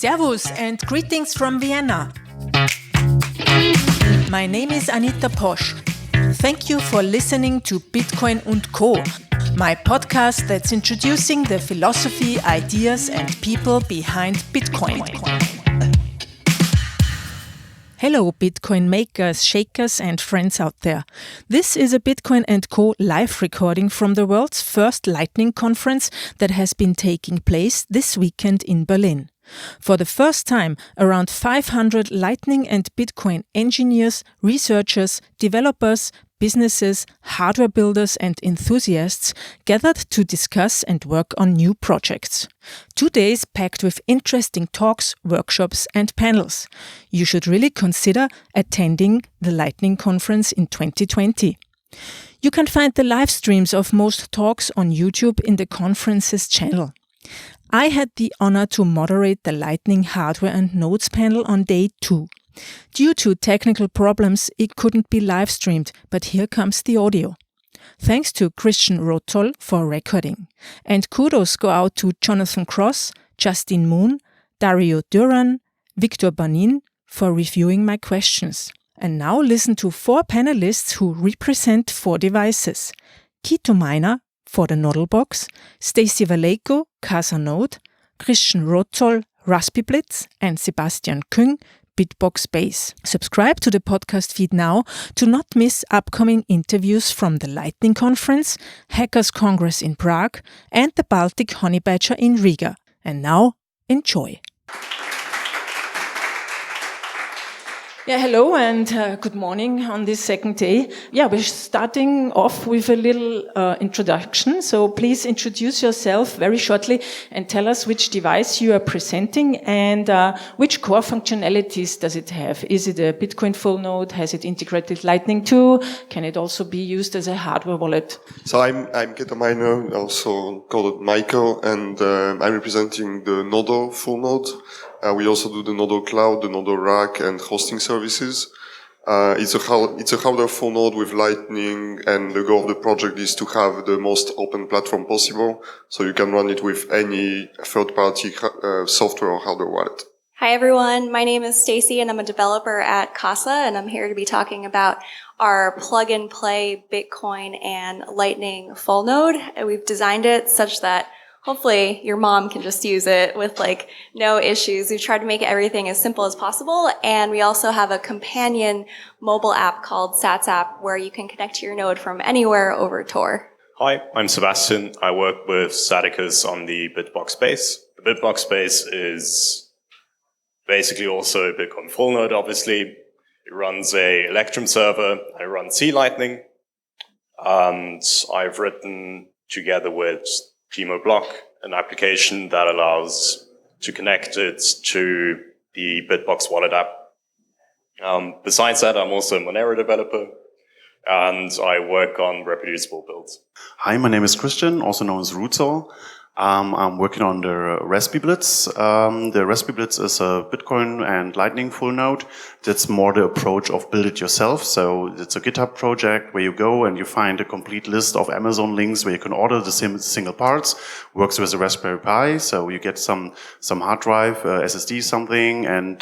Servus and greetings from Vienna. My name is Anita Posch. Thank you for listening to Bitcoin & Co., my podcast that's introducing the philosophy, ideas and people behind Bitcoin. Hello, Bitcoin makers, shakers and friends out there. This is a Bitcoin & Co. live recording from the world's first Lightning conference that has been taking place this weekend in Berlin. For the first time, around 500 Lightning and Bitcoin engineers, researchers, developers, businesses, hardware builders and enthusiasts gathered to discuss and work on new projects. 2 days packed with interesting talks, workshops and panels. You should really consider attending the Lightning conference in 2020. You can find the live streams of most talks on YouTube in the conference's channel. I had the honor to moderate the Lightning Hardware and Nodes panel on day 2. Due to technical problems, it couldn't be live streamed, but here comes the audio. Thanks to Christian Rotzoll for recording. And kudos go out to Jonathan Cross, Justin Moon, Dario Duran, Victor Banin for reviewing my questions. And now listen to 4 panelists who represent 4 devices. Ketominer for the nodl box, Stacie Waleyko, Casa node, Christian Rotzoll, RaspiBlitz and Sebastian Küng, BitBoxBase. Subscribe to the podcast feed now to not miss upcoming interviews from the Lightning Conference, Hackers Congress in Prague and the Baltic Honey Badger in Riga. And now, enjoy. Yeah, hello and good morning on this second day. Yeah, we're starting off with a little introduction. So please introduce yourself very shortly and tell us which device you are presenting and which core functionalities does it have. Is it a Bitcoin full node? Has it integrated Lightning 2? Can it also be used as a hardware wallet? So I'm Ketominer, also called Michael, and I'm representing the nodl full node. We also do the nodl cloud, the nodl rack, and hosting services. It's a hardware full node with Lightning, and the goal of the project is to have the most open platform possible, so you can run it with any third-party software or hardware wallet. Hi everyone, my name is Stacie and I'm a developer at Casa, and I'm here to be talking about our plug-and-play Bitcoin and Lightning full node. And we've designed it such that hopefully your mom can just use it with no issues. We've tried to make everything as simple as possible, and we also have a companion mobile app called SatsApp where you can connect to your node from anywhere over Tor. Hi, I'm Sebastian. I work with Staticus on the BitBoxBase. The BitBoxBase is basically also a Bitcoin full node, obviously. It runs a Electrum server. I run C Lightning, and I've written together with GmoBlock, an application that allows to connect it to the BitBox wallet app. Besides that, I'm also a Monero developer, and I work on reproducible builds. Hi, my name is Christian, also known as Rotzoll. I'm working on the RaspiBlitz. The RaspiBlitz is a Bitcoin and Lightning full node. That's more the approach of build it yourself. So it's a GitHub project where you go and you find a complete list of Amazon links where you can order the single parts. Works with a Raspberry Pi, so you get some hard drive, SSD something, and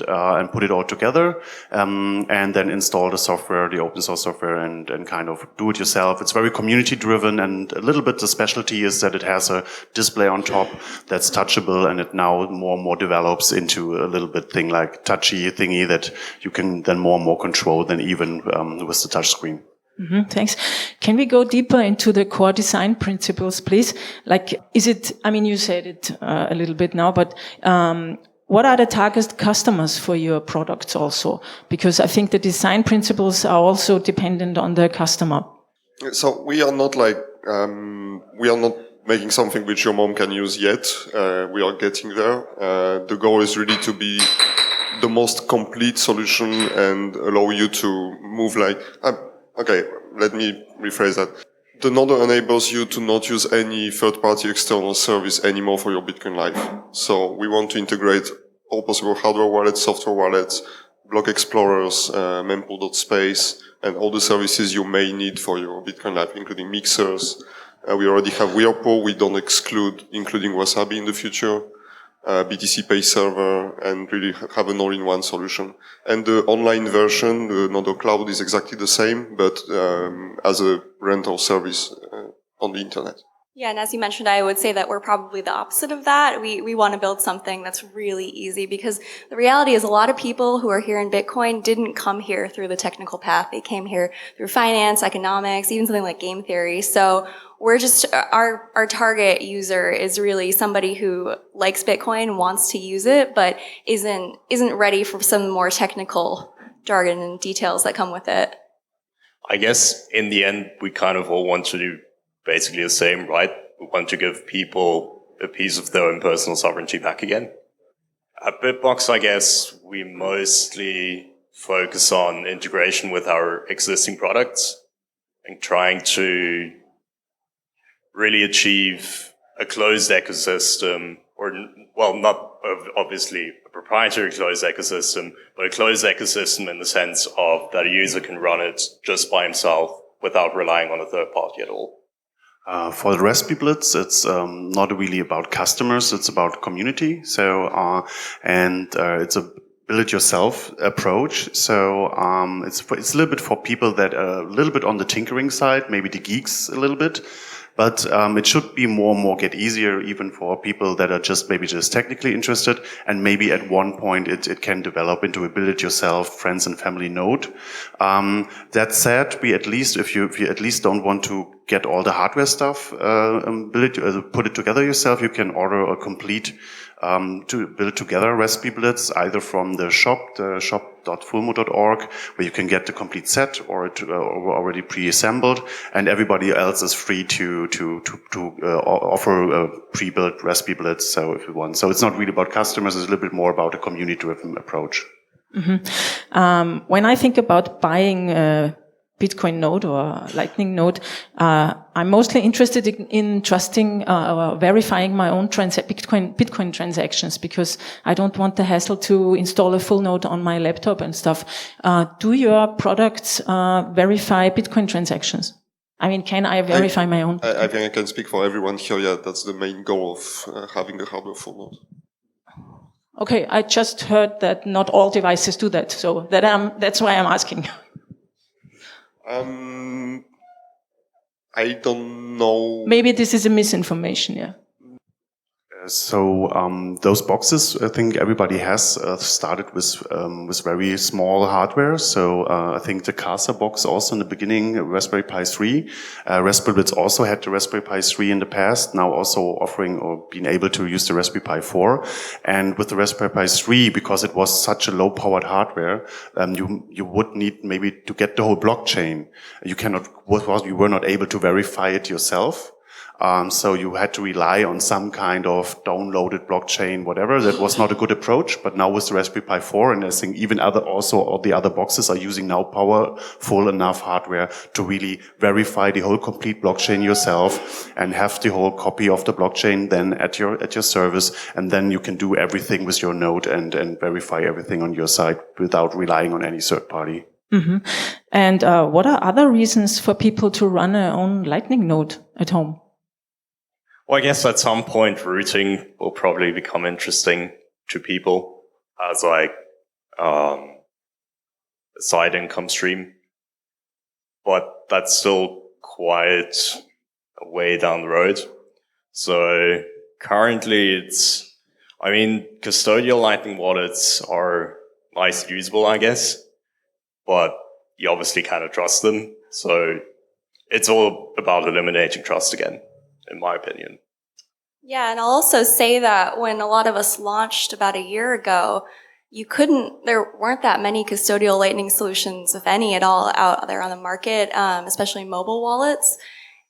put it all together, and then install the software, the open source software, and kind of do it yourself. It's very community driven, and a little bit the specialty is that it has a display on top that's touchable, and it now more and more develops into a little bit thing like touchy thingy that you can then more and more control than even with the touch screen. Mm-hmm, thanks. Can we go deeper into the core design principles, please? You said it a little bit now, but what are the target customers for your products also? Because I think the design principles are also dependent on the customer. So we are not making something which your mom can use yet. We are getting there. The goal is really to be the most complete solution and allow you to move okay, let me rephrase that. The nodl enables you to not use any third-party external service anymore for your Bitcoin life. So we want to integrate all possible hardware wallets, software wallets, block explorers, mempool.space, and all the services you may need for your Bitcoin life, including mixers. We already have Whirlpool. We don't exclude including Wasabi in the future. BTC Pay server, and really have an all-in-one solution. And the online version, the nodl cloud, is exactly the same, but as a rental service on the internet. Yeah, and as you mentioned, I would say that we're probably the opposite of that. We want to build something that's really easy, because the reality is a lot of people who are here in Bitcoin didn't come here through the technical path. They came here through finance, economics, even something like game theory. So we're just, our target user is really somebody who likes Bitcoin, wants to use it, but isn't ready for some more technical jargon and details that come with it. I guess in the end, we kind of all want to do basically the same, right? We want to give people a piece of their own personal sovereignty back again. At BitBox, I guess, we mostly focus on integration with our existing products and trying to really achieve a closed ecosystem, or, well, not obviously a proprietary closed ecosystem, but a closed ecosystem in the sense of that a user can run it just by himself without relying on a third party at all. For the RaspiBlitz, it's not really about customers, it's about community. So, it's a build-it-yourself approach. So, it's a little bit for people that are a little bit on the tinkering side, maybe the geeks a little bit. But it should be more and more get easier, even for people that are just technically interested. And maybe at one point it can develop into a build-it-yourself friends and family node. That said, if you at least don't want to get all the hardware stuff, put it together yourself, you can order a complete to build together RaspiBlitz, either from the shop.fullmo.org, where you can get the complete set, or already pre-assembled, and everybody else is free to offer a pre-built RaspiBlitz. So if you want, so it's not really about customers; it's a little bit more about a community-driven approach. Mm-hmm. When I think about buying a Bitcoin node or Lightning node, I'm mostly interested in trusting or verifying my own Bitcoin transactions, because I don't want the hassle to install a full node on my laptop and stuff. Do your products verify Bitcoin transactions? I mean, can I verify my own? I think I can speak for everyone here. Yeah, that's the main goal of having the hardware full node. Okay, I just heard that not all devices do that, so that's why I'm asking. I don't know. Maybe this is a misinformation, yeah. So those boxes, I think everybody has started with very small hardware. So I think the Casa box also in the beginning, Raspberry Pi 3. RaspiBlitz also had the Raspberry Pi 3 in the past, now also offering or being able to use the Raspberry Pi 4. And with the Raspberry Pi 3, because it was such a low-powered hardware, you would need maybe to get the whole blockchain. You were not able to verify it yourself. So you had to rely on some kind of downloaded blockchain, whatever. That was not a good approach. But now with the Raspberry Pi 4, and I think even all the other boxes are using now powerful enough hardware to really verify the whole complete blockchain yourself and have the whole copy of the blockchain then at your service. And then you can do everything with your node and verify everything on your side without relying on any third party. Mm-hmm. And what are other reasons for people to run their own Lightning node at home? Well, I guess at some point routing will probably become interesting to people as like a side income stream, but that's still quite a way down the road. So currently custodial Lightning wallets are nice and usable, I guess, but you obviously cannot trust them. So it's all about eliminating trust again, in my opinion. Yeah, and I'll also say that when a lot of us launched about a year ago, there weren't that many custodial Lightning solutions, if any at all, out there on the market, especially mobile wallets.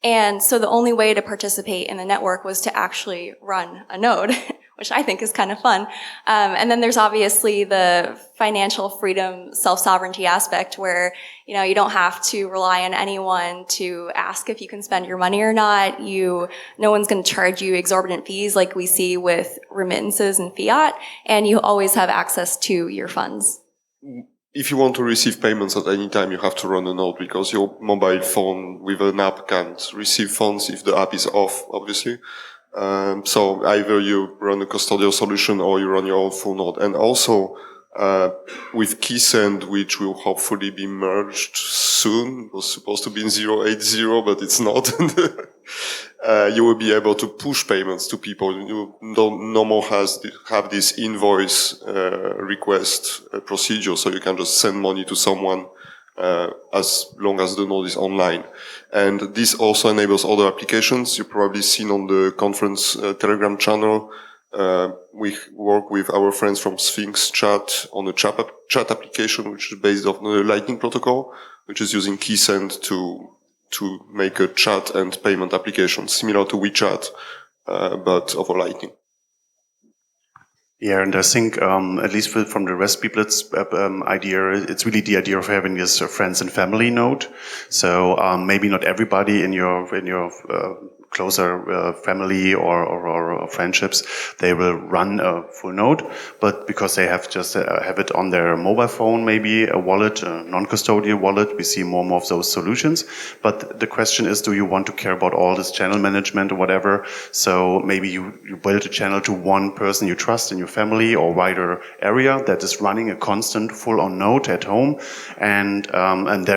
And so the only way to participate in the network was to actually run a node, which I think is kind of fun. And then there's obviously the financial freedom, self-sovereignty aspect where, you don't have to rely on anyone to ask if you can spend your money or not. No one's going to charge you exorbitant fees like we see with remittances and fiat, and you always have access to your funds. If you want to receive payments at any time, you have to run a node, because your mobile phone with an app can't receive funds if the app is off, obviously. So either you run a custodial solution or you run your own full node. And also, with Keysend, which will hopefully be merged soon, it was supposed to be in 0.80, but it's not. You will be able to push payments to people. You don't no more have this invoice request procedure, so you can just send money to someone as long as the node is online. And this also enables other applications. You've probably seen on the conference Telegram channel. We work with our friends from Sphinx Chat on a chat application, which is based on the Lightning protocol, which is using Keysend to make a chat and payment application similar to WeChat, but over Lightning. Yeah, and I think at least from the RaspiBlitz idea, it's really the idea of having this friends and family node. So maybe not everybody in your closer family or friendships, they will run a full node, but because they have it on their mobile phone, maybe a wallet, a non-custodial wallet, we see more and more of those solutions. But the question is, do you want to care about all this channel management or whatever? So maybe you build a channel to one person you trust in your family or wider area that is running a constant full-on node at home, and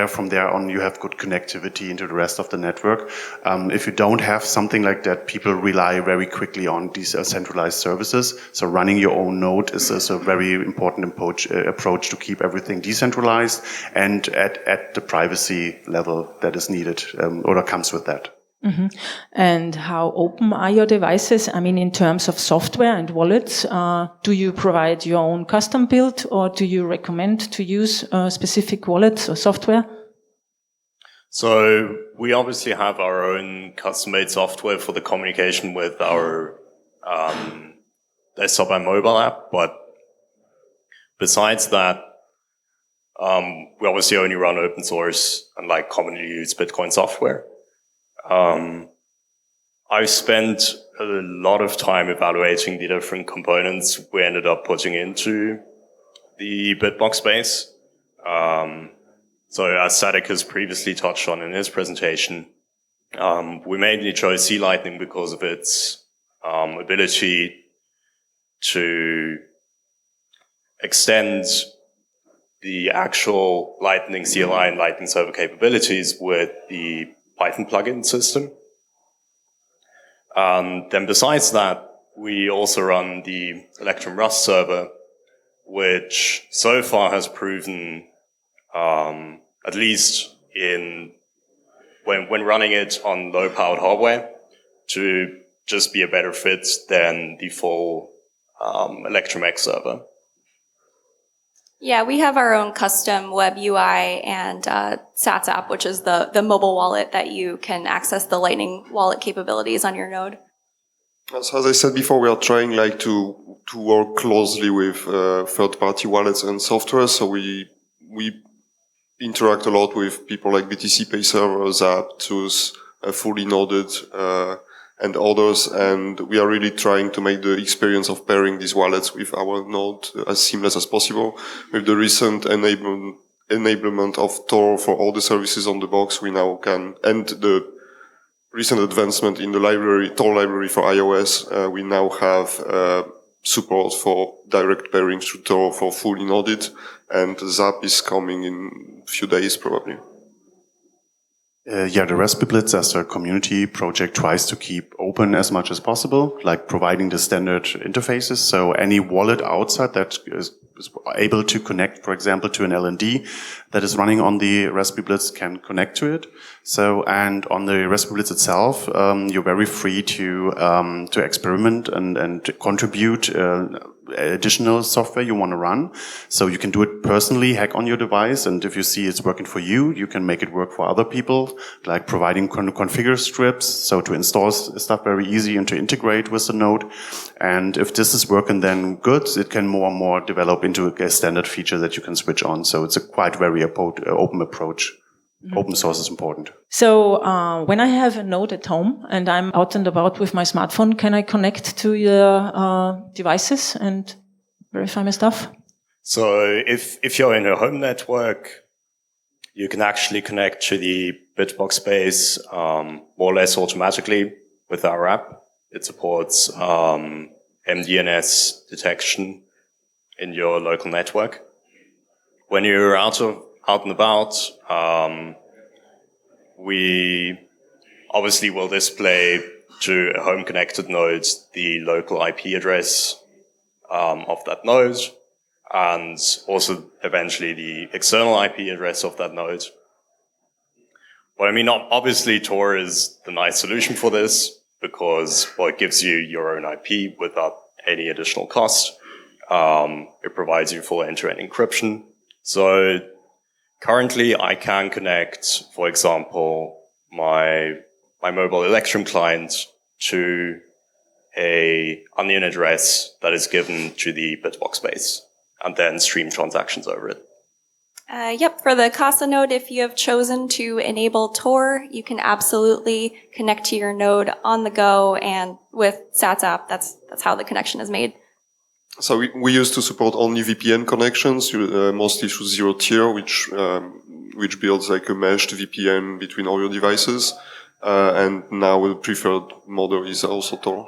from there on you have good connectivity into the rest of the network. If you don't have something like that, people rely very quickly on these centralized services. So running your own node is a very important approach to keep everything decentralized and at the privacy level that is needed or that comes with that. Mm-hmm. And how open are your devices? I mean, in terms of software and wallets, do you provide your own custom build, or do you recommend to use specific wallets or software? So we obviously have our own custom-made software for the communication with our desktop and mobile app, but besides that, we obviously only run open source and like commonly used Bitcoin software. I've spent a lot of time evaluating the different components we ended up putting into the BitBoxBase. So as Sadek has previously touched on in his presentation, we mainly chose C Lightning because of its ability to extend the actual Lightning CLI and Lightning server capabilities with the Python plugin system. Then besides that, we also run the Electrum Rust server, which so far has proven at least when running it on low-powered hardware, to just be a better fit than the full Electrum X server. Yeah, we have our own custom web UI and Sats app, which is the mobile wallet that you can access the Lightning wallet capabilities on your node. As I said before, we are trying to work closely with third-party wallets and software. So we interact a lot with people like BTC Pay Server, Zap, Tooth, Fully Noded, and others. And we are really trying to make the experience of pairing these wallets with our node as seamless as possible. With the recent enablement of Tor for all the services on the box, we now can, and the recent advancement in the Tor library for iOS, we now have support for direct pairing through Tor for fully noded, and Zap is coming in a few days probably. The RaspiBlitz as a community project tries to keep open as much as possible, like providing the standard interfaces. So any wallet outside that is able to connect, for example, to an LND that is running on the RaspiBlitz can connect to it. So, and on the RaspiBlitz itself, you're very free to experiment and contribute additional software you want to run. So you can do it personally, hack on your device, and if you see it's working for you, you can make it work for other people, like providing configure scripts, so to install stuff very easy and to integrate with the node. And if this is working then good, it can more and more develop into a standard feature that you can switch on. So it's a quite very open approach. Mm-hmm. Open source is important. So when I have a node at home and I'm out and about with my smartphone, can I connect to your devices and verify my stuff? So if you're in a home network, you can actually connect to the BitBoxBase more or less automatically with our app. It supports MDNS detection in your local network. When you're out and about, we obviously will display to a home connected node the local IP address of that node, and also eventually the external IP address of that node. But I mean, obviously Tor is the nice solution for this because, well, it gives you your own IP without any additional cost. It provides you full end-to-end encryption. So currently I can connect, for example, my mobile Electrum client to a onion address that is given to the BitBoxBase and then stream transactions over it. Yep, for the Casa node, if you have chosen to enable Tor, you can absolutely connect to your node on the go, and with SATSApp, that's how the connection is made. So we used to support only VPN connections, mostly through zero tier, which builds like a meshed VPN between all your devices. And now the preferred model is also Tor.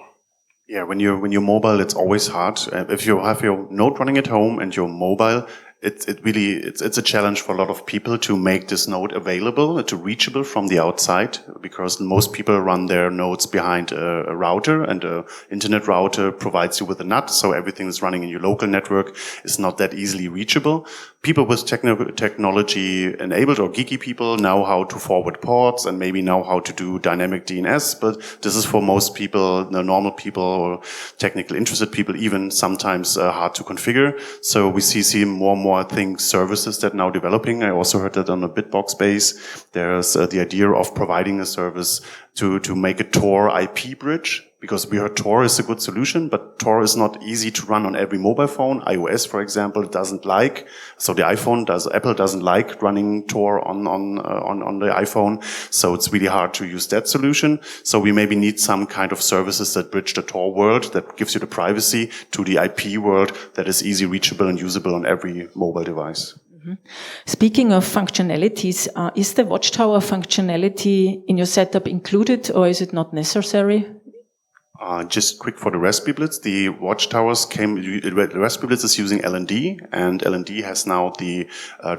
Yeah, when you're mobile, it's always hard. If you have your node running at home and you're mobile, it's a challenge for a lot of people to make this node available, to reachable from the outside, because most people run their nodes behind a router, and a internet router provides you with a NAT, so everything that's running in your local network is not that easily reachable. People with technology enabled or geeky people know how to forward ports and maybe know how to do dynamic DNS, but this is for most people, the normal people or technically interested people, even sometimes hard to configure. So we see more and more services that now developing. I also heard that on the BitBoxBase, there's the idea of providing a service to make a Tor IP bridge, because we heard Tor is a good solution, but Tor is not easy to run on every mobile phone. iOS, for example, doesn't like, so the Apple doesn't like running Tor on the iPhone, so it's really hard to use that solution. So we maybe need some kind of services that bridge the Tor world, that gives you the privacy, to the IP world that is easy reachable and usable on every mobile device. Speaking of functionalities, is the watchtower functionality in your setup included, or is it not necessary? Just quick for the RaspiBlitz, the watchtowers the RaspiBlitz is using LND, and LND has now the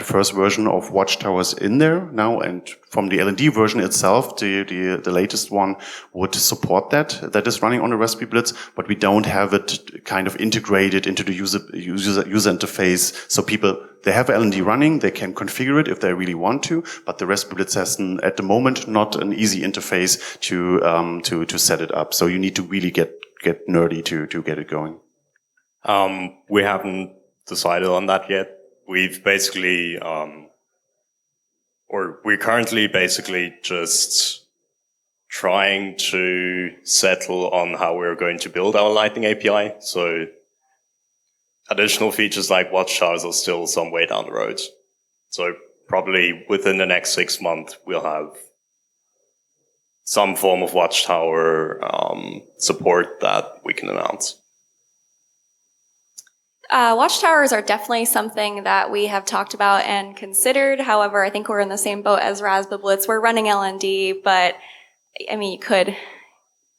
first version of watchtowers in there now, and from the LND version itself, the latest one would support that is running on the RaspiBlitz, but we don't have it kind of integrated into the user interface, so people, they have LND running, they can configure it if they really want to, but the RaspiBlitz has at the moment not an easy interface to set it up. So you need to really get nerdy to get it going. We haven't decided on that yet. We've basically, we're currently basically just trying to settle on how we're going to build our Lightning API. So additional features like watchtowers are still some way down the road. So probably within the next 6 months, we'll have some form of watchtower support that we can announce. Watchtowers are definitely something that we have talked about and considered. However, I think we're in the same boat as RaspiBlitz. We're running LND, but I mean, you could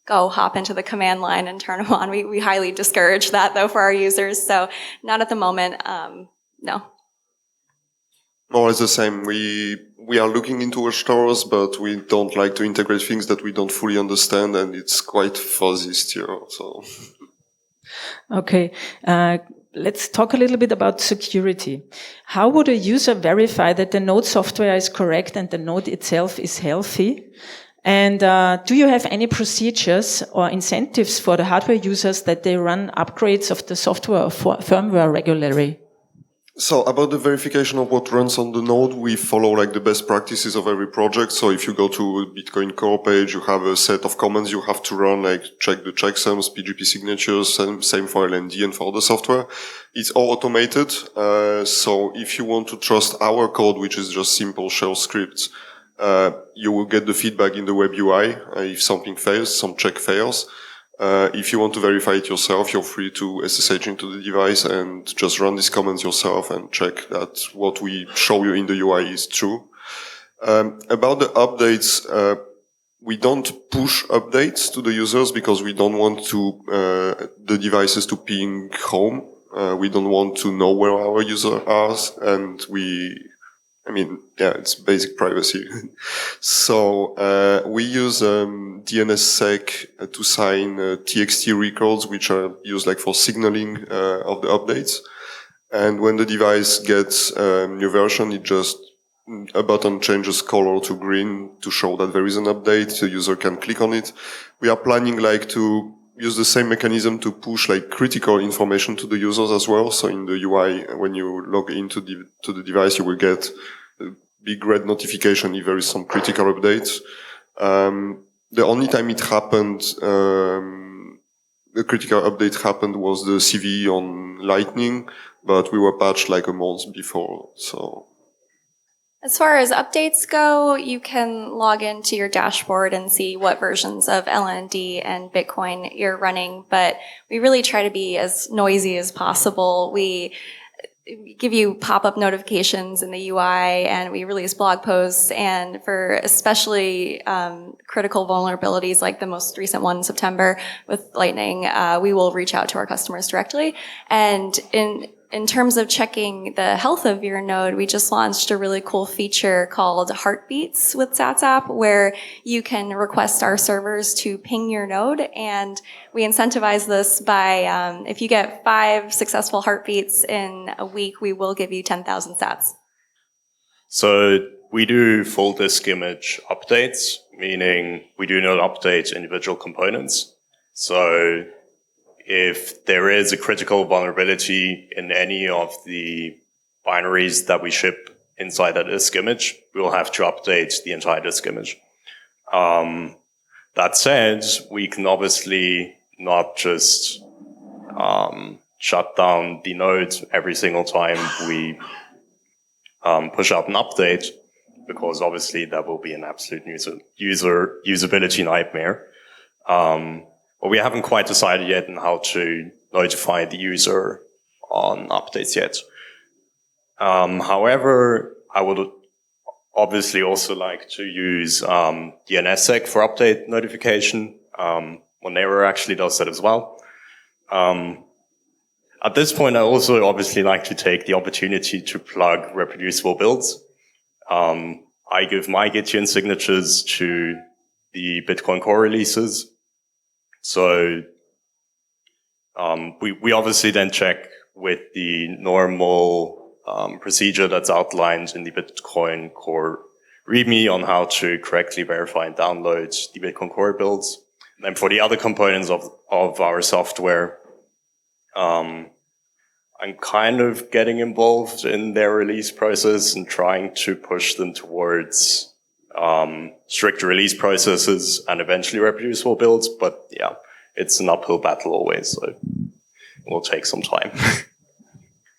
go hop into the command line and turn them on. We highly discourage that, though, for our users. So not at the moment, no. More or less the same. We are looking into watchtowers, but we don't like to integrate things that we don't fully understand, and it's quite fuzzy still. So, okay. Let's talk a little bit about security. How would a user verify that the node software is correct and the node itself is healthy? And do you have any procedures or incentives for the hardware users that they run upgrades of the software or firmware regularly? So about the verification of what runs on the node, we follow like the best practices of every project. So if you go to a Bitcoin core page, you have a set of commands you have to run, like check the checksums, PGP signatures, same for LND and for the software. It's all automated. So if you want to trust our code, which is just simple shell scripts, you will get the feedback in the web UI if something fails, some check fails. If you want to verify it yourself, you're free to SSH into the device and just run these commands yourself and check that what we show you in the UI is true. About the updates, we don't push updates to the users because we don't want to the devices to ping home. We don't want to know where our users are, and it's basic privacy. So we use DNSSEC to sign TXT records, which are used like for signaling of the updates. And when the device gets a new version, a button changes color to green to show that there is an update. The user can click on it. We are planning to use the same mechanism to push critical information to the users as well. So in the UI, when you log into the device, you will get a big red notification if there is some critical updates. The only time it happened, the critical update happened was the CVE on Lightning, but we were patched a month before, so. As far as updates go, you can log into your dashboard and see what versions of LND and Bitcoin you're running, but we really try to be as noisy as possible. We give you pop-up notifications in the UI, and we release blog posts, and for especially critical vulnerabilities like the most recent one in September with Lightning, we will reach out to our customers directly. And in terms of checking the health of your node, we just launched a really cool feature called Heartbeats with SatsApp, where you can request our servers to ping your node, and we incentivize this by if you get 5 successful heartbeats in a week, we will give you 10,000 sats. So we do full disk image updates, meaning we do not update individual components. So if there is a critical vulnerability in any of the binaries that we ship inside that disk image, we will have to update the entire disk image. That said, we can obviously not just shut down the node every single time we push out an update, because obviously that will be an absolute usability nightmare. But we haven't quite decided yet on how to notify the user on updates yet. However, I would obviously also like to use DNSSEC for update notification. Monero actually does that as well. At this point, I also obviously like to take the opportunity to plug reproducible builds. I give my Gitian signatures to the Bitcoin core releases. So we obviously then check with the normal procedure that's outlined in the Bitcoin core README on how to correctly verify and download the Bitcoin core builds. And then for the other components of our software, I'm kind of getting involved in their release process and trying to push them towards strict release processes and eventually reproducible builds. But yeah, it's an uphill battle always, so it will take some time.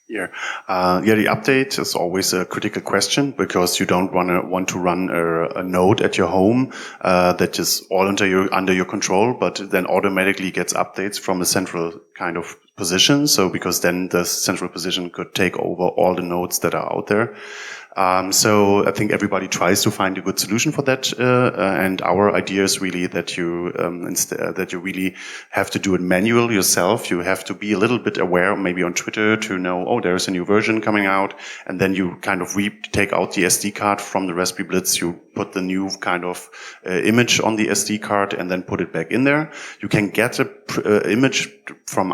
Yeah, the update is always a critical question, because you don't want to run a node at your home that is all under your control, but then automatically gets updates from a central kind of position. So because then the central position could take over all the nodes that are out there. So I think everybody tries to find a good solution for that, and our idea is really that you really have to do it manual yourself. You have to be a little bit aware, maybe on Twitter, to know, oh, there's a new version coming out, and then you kind of take out the SD card from the RaspiBlitz. You put the new kind of image on the SD card and then put it back in there. You can get a image from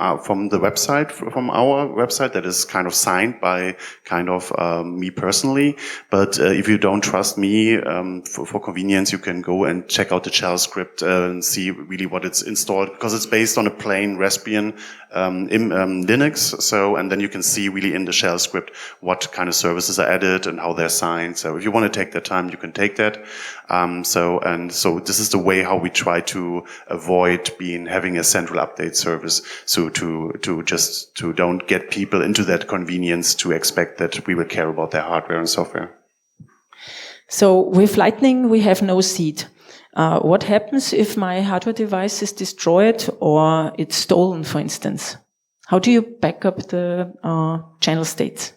the website, from our website, that is kind of signed by kind of me personally. But if you don't trust me, for convenience, you can go and check out the shell script and see really what it's installed, because it's based on a plain Raspbian Linux. So, and then you can see really in the shell script what kind of services are added and how they're signed. So if you want to take that time, you can take that. So this is the way how we try to avoid having a central update service. So to don't get people into that convenience to expect that we will care about their hardware and software. So with Lightning, we have no seed. What happens if my hardware device is destroyed or it's stolen, for instance? How do you back up the channel states?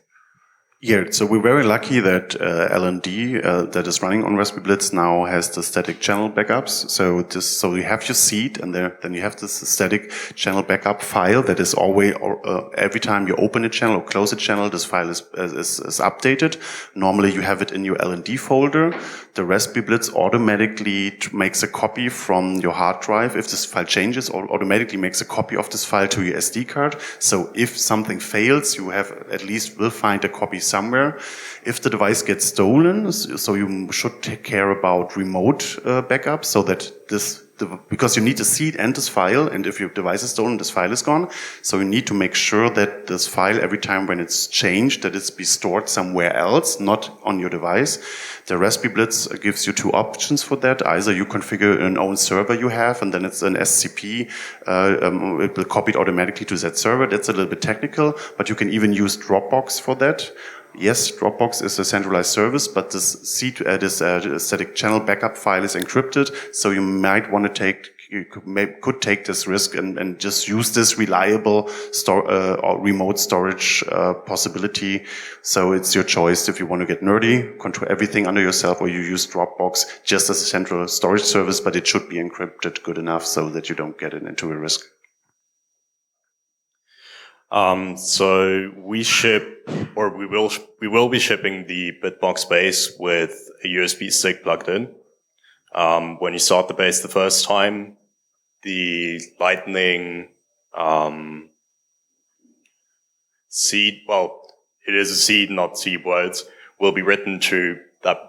Yeah, so we're very lucky that LND that is running on RaspiBlitz now has the static channel backups. So you have your seed, and then you have this static channel backup file that is always every time you open a channel or close a channel, this file is updated. Normally, you have it in your LND folder. The RaspiBlitz automatically makes a copy from your hard drive. If this file changes, or automatically makes a copy of this file to your SD card. So if something fails, you will find a copy somewhere. If the device gets stolen, so you should take care about remote backup, so that because you need the seed and this file, and if your device is stolen, this file is gone. So you need to make sure that this file, every time when it's changed, that it's be stored somewhere else, not on your device. The RaspiBlitz gives you two options for that. Either you configure an own server you have, and then it's an SCP. It will copy it automatically to that server. That's a little bit technical, but you can even use Dropbox for that. Yes, Dropbox is a centralized service, but this static channel backup file is encrypted, so you might want to could take this risk and just use this reliable or remote storage possibility. So it's your choice if you want to get nerdy, control everything under yourself, or you use Dropbox just as a central storage service, but it should be encrypted good enough so that you don't get it into a risk. So we will be shipping the BitBoxBase with a USB stick plugged in. When you start the base the first time, the Lightning seed, well, it is a seed, not seed words, will be written to that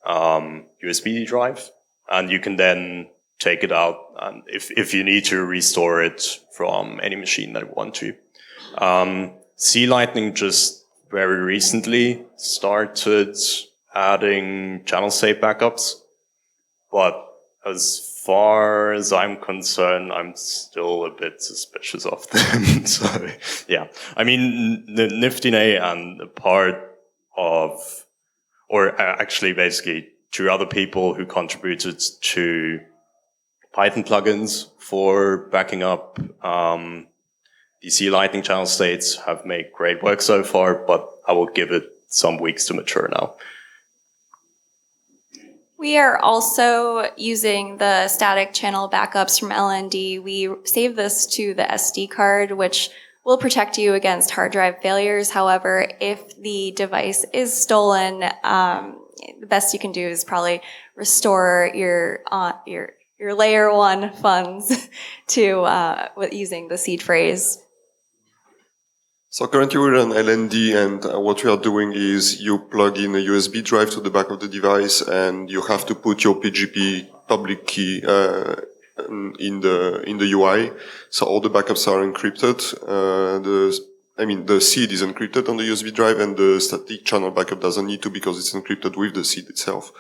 USB drive, and you can then take it out, and if you need to restore it from any machine that you want to. C Lightning just very recently started adding channel state backups, but as far as I'm concerned, I'm still a bit suspicious of them. So, yeah. I mean, the Nifty-Nay and actually basically two other people who contributed to Python plugins for backing up the C Lightning channel states have made great work so far, but I will give it some weeks to mature now. We are also using the static channel backups from LND. We save this to the SD card, which will protect you against hard drive failures. However, if the device is stolen, the best you can do is probably restore your layer 1 funds to using the seed phrase. So currently we're on LND, and what we are doing is you plug in a USB drive to the back of the device, and you have to put your PGP public key in the UI. So all the backups are encrypted. The seed is encrypted on the USB drive, and the static channel backup doesn't need to because it's encrypted with the seed itself.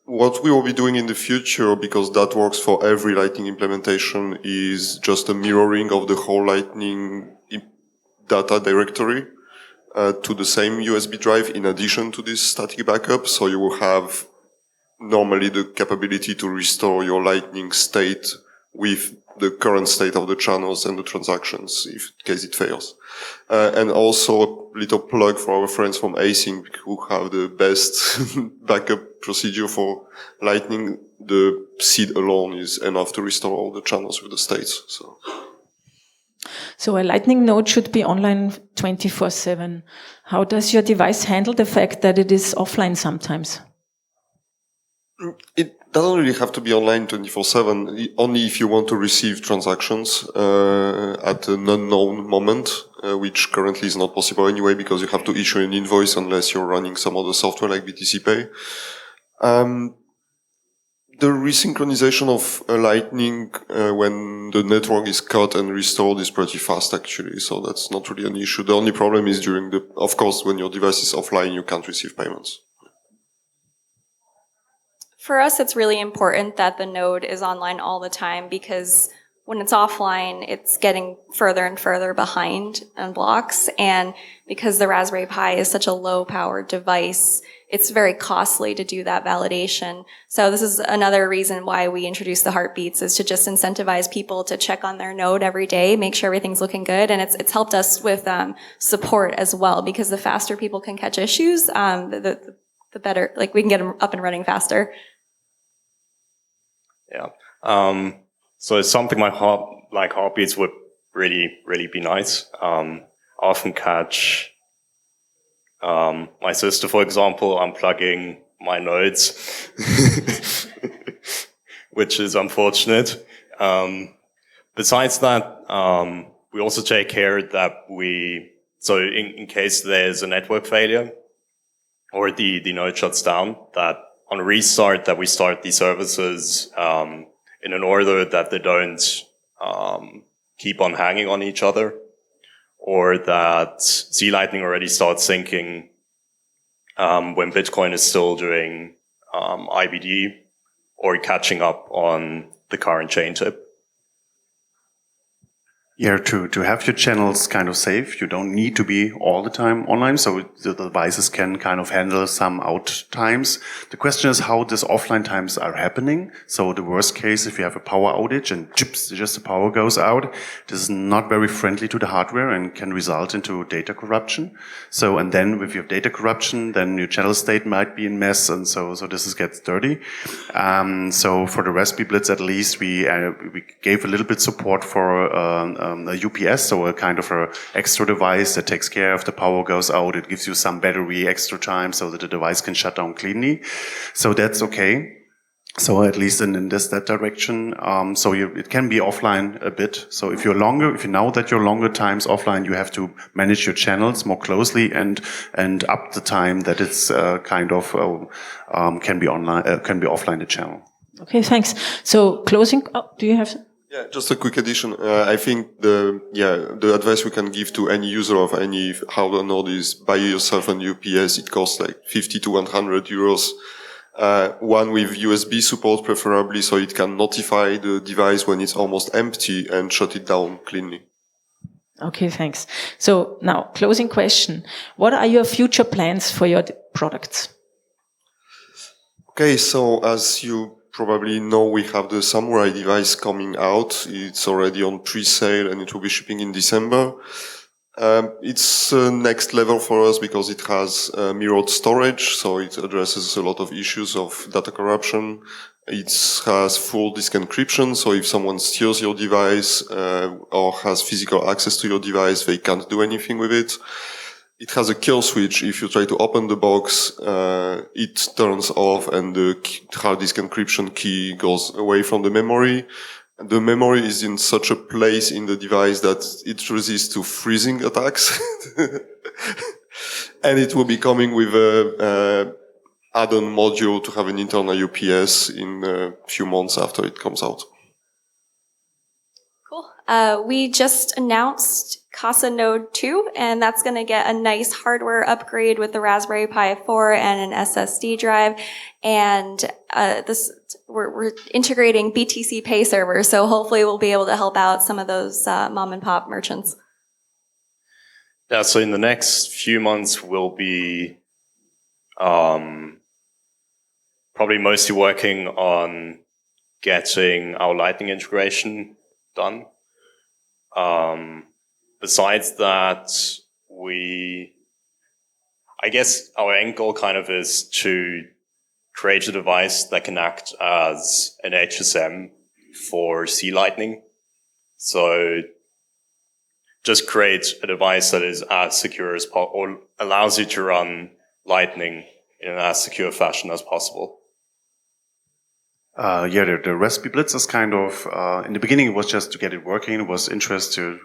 What we will be doing in the future, because that works for every Lightning implementation, is just a mirroring of the whole Lightning data directory to the same USB drive in addition to this static backup. So you will have normally the capability to restore your Lightning state with the current state of the channels and the transactions in case it fails. And also a little plug for our friends from Async who have the best backup procedure for Lightning. The seed alone is enough to restore all the channels with the states. So a Lightning node should be online 24/7. How does your device handle the fact that it is offline sometimes? It doesn't really have to be online 24/7, only if you want to receive transactions at an unknown moment, which currently is not possible anyway because you have to issue an invoice unless you're running some other software like BTC Pay. The resynchronization of Lightning when the network is cut and restored is pretty fast actually, so that's not really an issue. The only problem is of course, when your device is offline, you can't receive payments. For us, it's really important that the node is online all the time because when it's offline, it's getting further and further behind on blocks. And because the Raspberry Pi is such a low-powered device, it's very costly to do that validation. So this is another reason why we introduced the heartbeats, is to just incentivize people to check on their node every day, make sure everything's looking good. And it's helped us with support as well, because the faster people can catch issues, the better, like we can get them up and running faster. Yeah. So something like heartbeats would really, really be nice. I often catch my sister, for example, unplugging my nodes, which is unfortunate. Besides that, we also take care that so in case there's a network failure or the node shuts down, that on restart that we start these services in an order that they don't keep on hanging on each other, or that Z Lightning already starts syncing when Bitcoin is still doing IBD or catching up on the current chain tip. Yeah, to have your channels kind of safe, you don't need to be all the time online, so the devices can kind of handle some out times. The question is how these offline times are happening. So the worst case, if you have a power outage and just the power goes out, this is not very friendly to the hardware and can result into data corruption. So, and then if you have data corruption, then your channel state might be in mess, and so this gets dirty. So for the RaspiBlitz, at least, we gave a little bit support for a UPS, so a kind of a extra device that takes care if the power goes out. It gives you some battery extra time so that the device can shut down cleanly. So that's okay. So at least in that direction. So it can be offline a bit. So if you know that you're longer times offline, you have to manage your channels more closely and up the time that it's can be online, can be offline the channel. Okay, thanks. So closing. Oh, do you have? Yeah, just a quick addition. I think the advice we can give to any user of any hardware node is buy yourself an UPS. It costs like 50 to 100 euros. One with USB support preferably, so it can notify the device when it's almost empty and shut it down cleanly. Okay, thanks. So now, closing question. What are your future plans for your products? Okay, so as you probably know, we have the Samurai device coming out. It's already on pre-sale and it will be shipping in December. It's next level for us because it has mirrored storage, so it addresses a lot of issues of data corruption. It has full disk encryption, so if someone steals your device or has physical access to your device, they can't do anything with it. It has a kill switch. If you try to open the box, it turns off and the hard disk encryption key goes away from the memory. The memory is in such a place in the device that it resists to freezing attacks. And it will be coming with a add-on module to have an internal UPS in a few months after it comes out. Cool. We just announced Casa Node 2, and that's going to get a nice hardware upgrade with the Raspberry Pi 4 and an SSD drive. And we're integrating BTC Pay servers, so hopefully we'll be able to help out some of those mom and pop merchants. Yeah, so in the next few months, we'll be probably mostly working on getting our Lightning integration done. Besides that, I guess our end goal kind of is to create a device that can act as an HSM for C Lightning. So just create a device that is as secure as possible, or allows you to run Lightning in an as secure fashion as possible. The RaspiBlitz is kind of, in the beginning it was just to get it working. It was interest to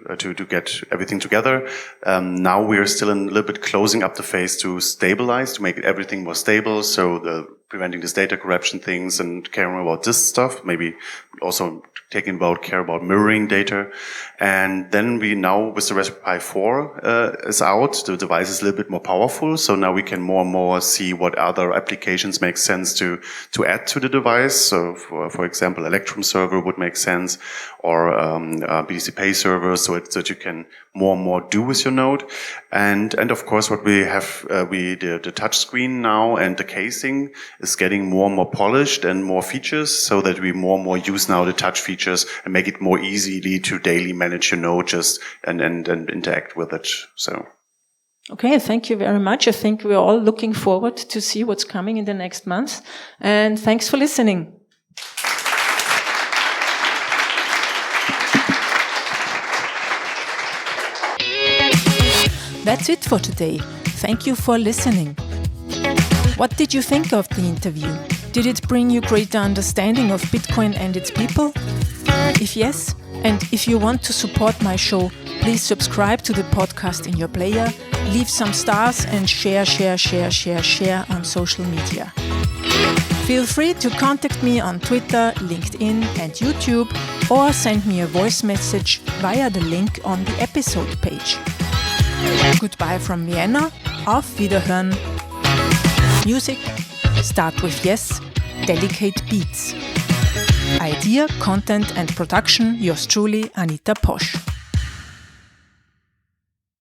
get everything together. Now we are still a little bit closing up the phase to stabilize, to make everything more stable. So the preventing this data corruption things and caring about this stuff, maybe also care about mirroring data. And then we now, with the Raspberry Pi 4 is out, the device is a little bit more powerful. So now we can more and more see what other applications make sense to add to the device. So for example, Electrum server would make sense, or BTC Pay server, so that you can more and more do with your node. And of course, what we have, the touch screen now and the casing is getting more and more polished and more features, so that we more and more use now the touch features and make it more easily to daily manage your node and interact with it. So. Okay, thank you very much. I think we're all looking forward to see what's coming in the next month. And thanks for listening. That's it for today. Thank you for listening. What did you think of the interview? Did it bring you greater understanding of Bitcoin and its people? If yes, and if you want to support my show, please subscribe to the podcast in your player, leave some stars and share on social media. Feel free to contact me on Twitter, LinkedIn and YouTube, or send me a voice message via the link on the episode page. Goodbye from Vienna. Auf Wiederhören. Music, start with Yes, Delicate Beats. Idea, content and production, yours truly, Anita Posch.